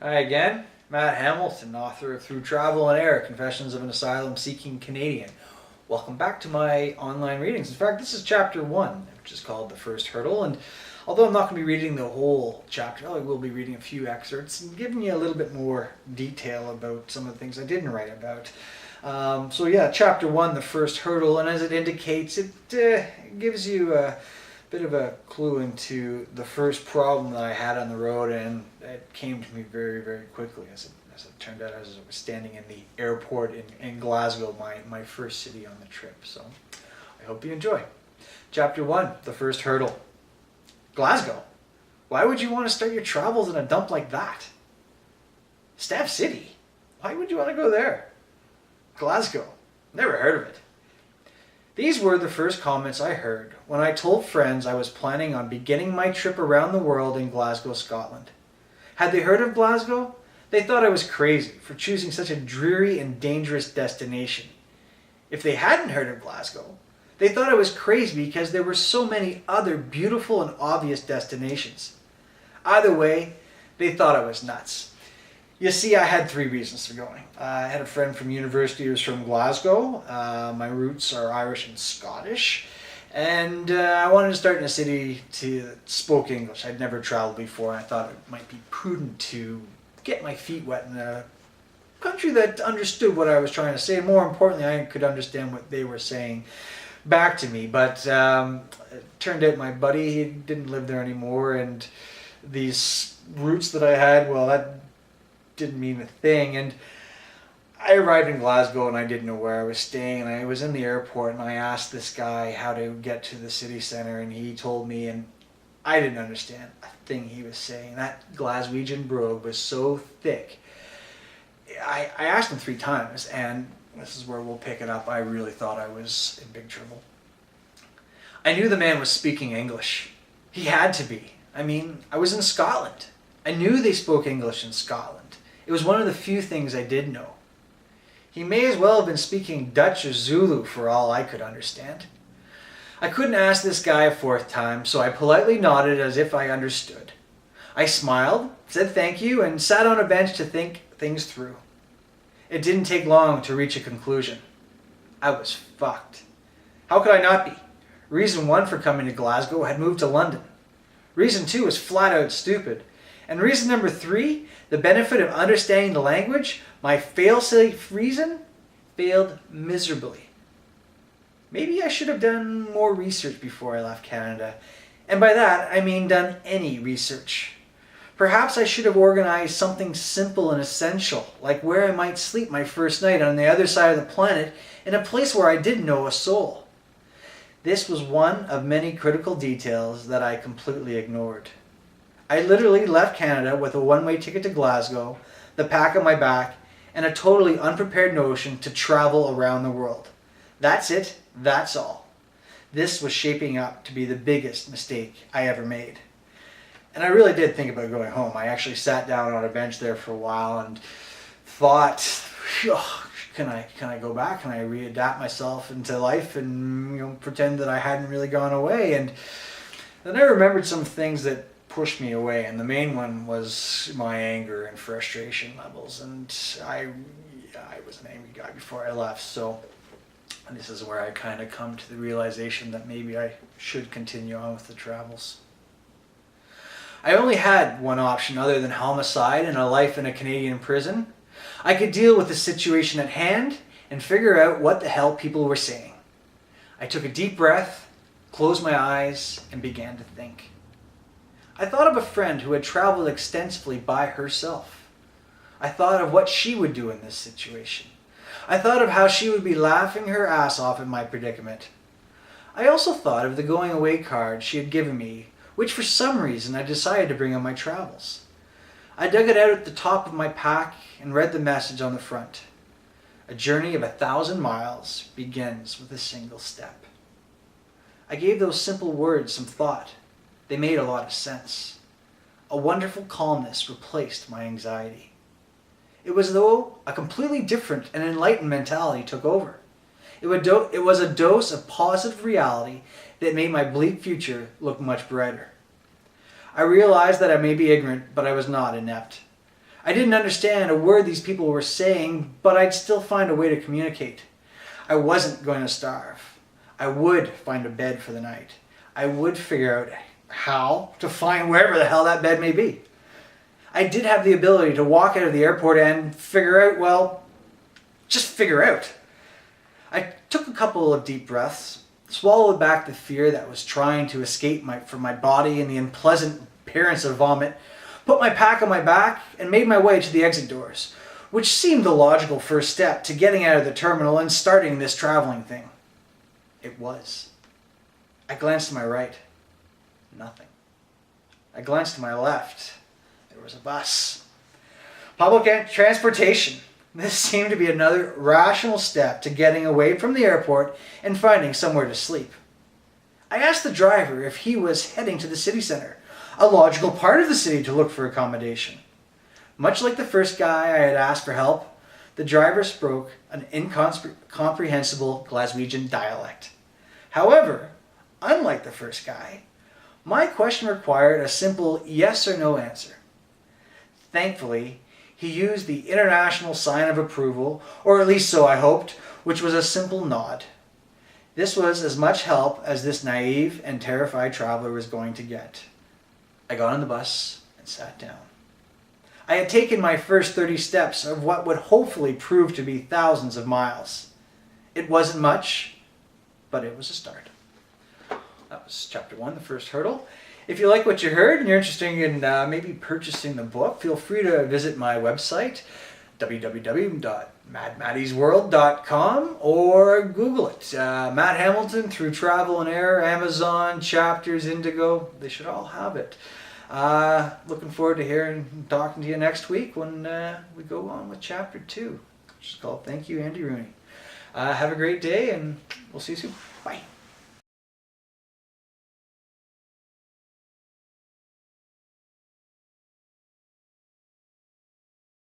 Hi again, Matt Hamilton, author of Through Travel and Air, Confessions of an Asylum-Seeking Canadian. Welcome back to my online readings. In fact, this is chapter 1, which is called The First Hurdle, and although I'm not going to be reading the whole chapter, I will be reading a few excerpts and giving you a little bit more detail about some of the things I didn't write about. Chapter 1, The First Hurdle, and as it indicates, it gives you a bit of a clue into the first problem that I had on the road, and it came to me very, very quickly as it turned out, as I was standing in the airport in Glasgow, my first city on the trip. So I hope you enjoy. Chapter 1, The First Hurdle. Glasgow? Why would you want to start your travels in a dump like that? Staff City? Why would you want to go there? Glasgow? Never heard of it. These were the first comments I heard when I told friends I was planning on beginning my trip around the world in Glasgow, Scotland. Had they heard of Glasgow? They thought I was crazy for choosing such a dreary and dangerous destination. If they hadn't heard of Glasgow, they thought I was crazy because there were so many other beautiful and obvious destinations. Either way, they thought I was nuts. You see, I had 3 reasons for going. I had a friend from university who was from Glasgow. My roots are Irish and Scottish. And I wanted to start in a city that spoke English. I'd never traveled before. I thought it might be prudent to get my feet wet in a country that understood what I was trying to say. And more importantly, I could understand what they were saying back to me. But it turned out my buddy, he didn't live there anymore. And these roots that I had, well, that didn't mean a thing. And I arrived in Glasgow and I didn't know where I was staying, and I was in the airport and I asked this guy how to get to the city center, and he told me, and I didn't understand a thing he was saying. That Glaswegian brogue was so thick. I asked him 3 times, and this is where we'll pick it up. I really thought I was in big trouble. I knew the man was speaking English. He had to be. I mean, I was in Scotland. I knew they spoke English in Scotland. It was one of the few things I did know. He may as well have been speaking Dutch or Zulu for all I could understand. I couldn't ask this guy a 4th time, so I politely nodded as if I understood. I smiled, said thank you, and sat on a bench to think things through. It didn't take long to reach a conclusion. I was fucked. How could I not be? Reason 1 for coming to Glasgow had moved to London. Reason 2 was flat out stupid. And reason number 3, the benefit of understanding the language, my fail-safe reason, failed miserably. Maybe I should have done more research before I left Canada. And by that, I mean done any research. Perhaps I should have organized something simple and essential, like where I might sleep my first night on the other side of the planet in a place where I didn't know a soul. This was one of many critical details that I completely ignored. I literally left Canada with a one-way ticket to Glasgow, the pack on my back, and a totally unprepared notion to travel around the world. That's it, that's all. This was shaping up to be the biggest mistake I ever made. And I really did think about going home. I actually sat down on a bench there for a while and thought, can I go back? Can I readapt myself into life and pretend that I hadn't really gone away? And then I remembered some things that pushed me away, and the main one was my anger and frustration levels, and I was an angry guy before I left. So this is where I kind of come to the realization that maybe I should continue on with the travels. I only had one option other than homicide and a life in a Canadian prison. I could deal with the situation at hand and figure out what the hell people were saying. I took a deep breath, closed my eyes, and began to think. I thought of a friend who had traveled extensively by herself. I thought of what she would do in this situation. I thought of how she would be laughing her ass off at my predicament. I also thought of the going away card she had given me, which for some reason I decided to bring on my travels. I dug it out at the top of my pack and read the message on the front. A journey of 1,000 miles begins with a single step. I gave those simple words some thought. They made a lot of sense. A wonderful calmness replaced my anxiety. It was as though a completely different and enlightened mentality took over. It was a dose of positive reality that made my bleak future look much brighter. I realized that I may be ignorant, but I was not inept. I didn't understand a word these people were saying, but I'd still find a way to communicate. I wasn't going to starve. I would find a bed for the night. I would figure out how to find wherever the hell that bed may be. I did have the ability to walk out of the airport and figure out, well, just figure out. I took a couple of deep breaths, swallowed back the fear that was trying to escape from my body and the unpleasant appearance of vomit, put my pack on my back, and made my way to the exit doors, which seemed the logical first step to getting out of the terminal and starting this traveling thing. It was. I glanced to my right. Nothing. I glanced to my left. There was a bus. Public transportation. This seemed to be another rational step to getting away from the airport and finding somewhere to sleep. I asked the driver if he was heading to the city center, a logical part of the city to look for accommodation. Much like the first guy I had asked for help, the driver spoke an incomprehensible Glaswegian dialect. However, unlike the first guy, my question required a simple yes or no answer. Thankfully, he used the international sign of approval, or at least so I hoped, which was a simple nod. This was as much help as this naive and terrified traveler was going to get. I got on the bus and sat down. I had taken my first 30 steps of what would hopefully prove to be thousands of miles. It wasn't much, but it was a start. That was chapter 1, the first hurdle. If you like what you heard and you're interested in maybe purchasing the book, feel free to visit my website, www.madmaddiesworld.com, or Google it. Matt Hamilton, Through Travel and Air, Amazon, Chapters, Indigo, they should all have it. Looking forward to hearing and talking to you next week when we go on with chapter 2, which is called Thank You, Andy Rooney. Have a great day, and we'll see you soon. Bye.